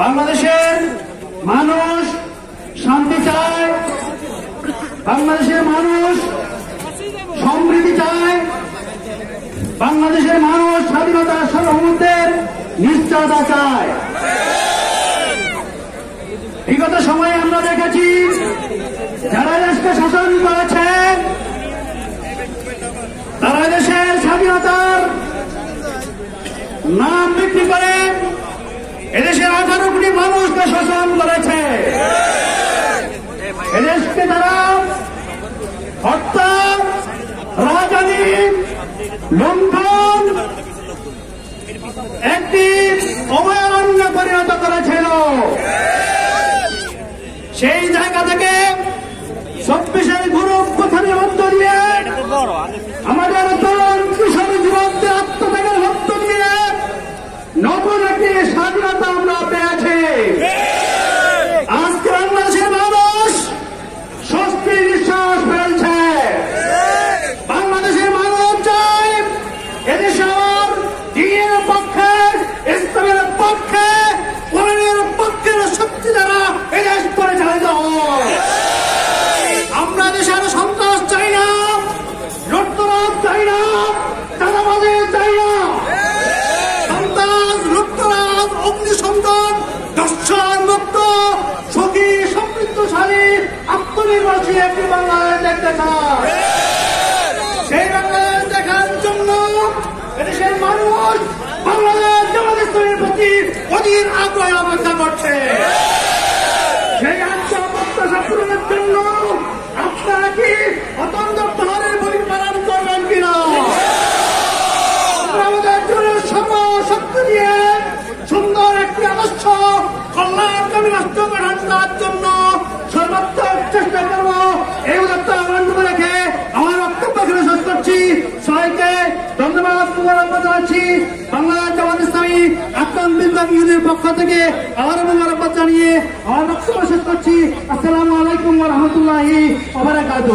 বাংলাদেশের মানুষ শান্তি চায়, বাংলাদেশের মানুষ সমৃদ্ধি চায়, বাংলাদেশের মানুষ স্বাধীনতা সার্বভৌমত্বের নিশ্চয়তা চায়। বিগত সময়ে আমরা দেখেছি যারা দেশকে শাসন করেছে তারা দেশের স্বাধীনতার নাম বিক্রি করে এদেশের 18 কোটি মানুষকে শাসন করেছে। এদেশকে তারা হত্যা, রাজনীতি, লুণ্ঠন একটি অভয়ারণ্য পরিণত করেছিল। সেই জায়গা থেকে 24-এর গ্রুপ কথার মধ্য দিয়ে আমাদের তরুণ কিশোর যুবকদের আত্মত্যাগের মধ্য দিয়ে নতুন একটি স্বাধীনতা আমরা পেয়েছি। আজকে বাংলাদেশের মানুষ স্বস্তির নিঃশ্বাস ফেলছে। বাংলাদেশের মানুষ চায় এদেশে আমার দিনের পক্ষে, ইসলামের পক্ষে, কোরআনের পক্ষের শক্তি দ্বারা এদেশ পরিচালিত হয়। আমরা দেশে আরো সন্ত্রাস চাই না, লুটতরাজ চাই না, চাঁদাবাজি চাই না। সন্ত্রাস, লুটতরাজ, অগ্নিসংযোগ, দর্শন মুক্ত, সুখী, সমৃদ্ধশালী, আত্মনির্ভরশীল একটি বাংলাদেশ দেখতে চাই। সেই বাংলাদেশ দেখার জন্য এদেশের মানুষ বাংলাদেশ জামাত ইসলামীর প্রতি অধীর আগ্রহে অপেক্ষা করছে। সেই আত্মপ্রত্যাশা পূরণের জন্য আপনারা কি অত্যন্ত পাহাড়ের বলি পালন করবেন কিনা? আমাদের জন্য সর্বশক্তি দিয়ে সুন্দর একটি আদর্শ কল্যাণকামী রাষ্ট্র গঠন করার জন্য সর্বাত্মক চেষ্টা করব। এই উদাত্ত আহ্বান রেখে আমার বক্তব্য এখানে শেষ করছি। সবাইকে ধন্যবাদ মোবারকবাদ জানাচ্ছি। বাংলাদেশ জামাত ইসলামী আক্রান্ত বিভাগ ইউনিয়নের পক্ষ থেকে আবারও মোবারকবাদ জানিয়ে আমার বক্তব্য শেষ করছি। আসসালামু আলাইকুম ওয়া রাহমাতুল্লাহি ওয়া বারাকাতুহু।